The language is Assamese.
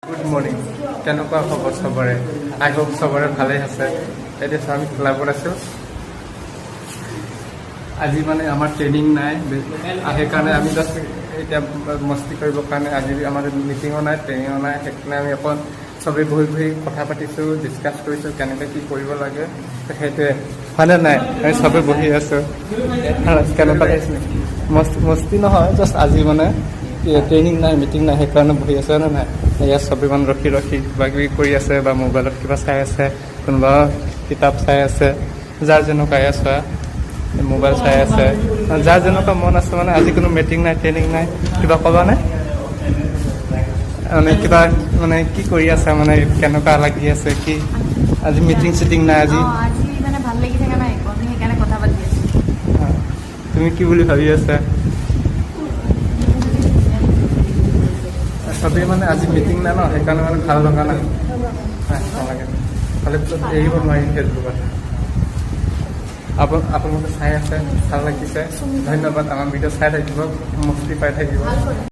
গুড মৰ্ণিং, কেনেকুৱা খবৰ চবৰে? আই হোপ চবৰে ভালেই আছে। এতিয়া আমি ক্লাবত আছোঁ। আজি মানে আমাৰ ট্ৰেইনিং নাই, সেইকাৰণে আমি জাষ্ট এতিয়া মস্তি কৰিবৰ কাৰণে আজি আমাৰ মিটিঙো নাই, ট্ৰেইনিঙো নাই। সেইকাৰণে আমি অকণ চবেই বহি বহি কথা পাতিছোঁ, ডিছকাছ কৰিছোঁ কেনেকৈ কি কৰিব লাগে। সেইটোৱে হয়নে নাই? আমি চবেই বহি আছোঁ। কেনেকুৱা লাগিছে? মস্তি নহয়, জাষ্ট আজি মানে ট্ৰেইনিং নাই, মিটিং নাই, সেইকাৰণে বহি আছে নে নাই? ইয়াত চবেই মানে ৰখি কিবা কিবি কৰি আছে বা মোবাইলত কিবা চাই আছে, কোনোবা কিতাপ চাই আছে, যাৰ যেনেকুৱা চোৱা মোবাইল চাই আছে, যাৰ যেনেকুৱা মন আছে। মানে আজি কোনো মিটিং নাই, ট্ৰেইনিং নাই। কিবা ক'বা নে? মানে কিবা মানে কি কৰি আছে, মানে কেনেকুৱা লাগি আছে কি? আজি মিটিং চিটিং নাই আজি? মানে ভাল লাগি থকা নাই, আমি সেইকাৰণে কথা পাতি আছোঁ। তুমি কি বুলি ভাবি আছা? চবেই মানে আজি মিটিং নাই ন, সেইকাৰণে মানে ভাল লগা নাই। নালাগে, খালি পিছত এৰিব নোৱাৰিম ফেচবুকত। আপোনালোকে চাই আছে, ভাল লাগিছে, ধন্যবাদ। আমাৰ ভিডিঅ' চাই থাকিব, মস্তি পাই থাকিব।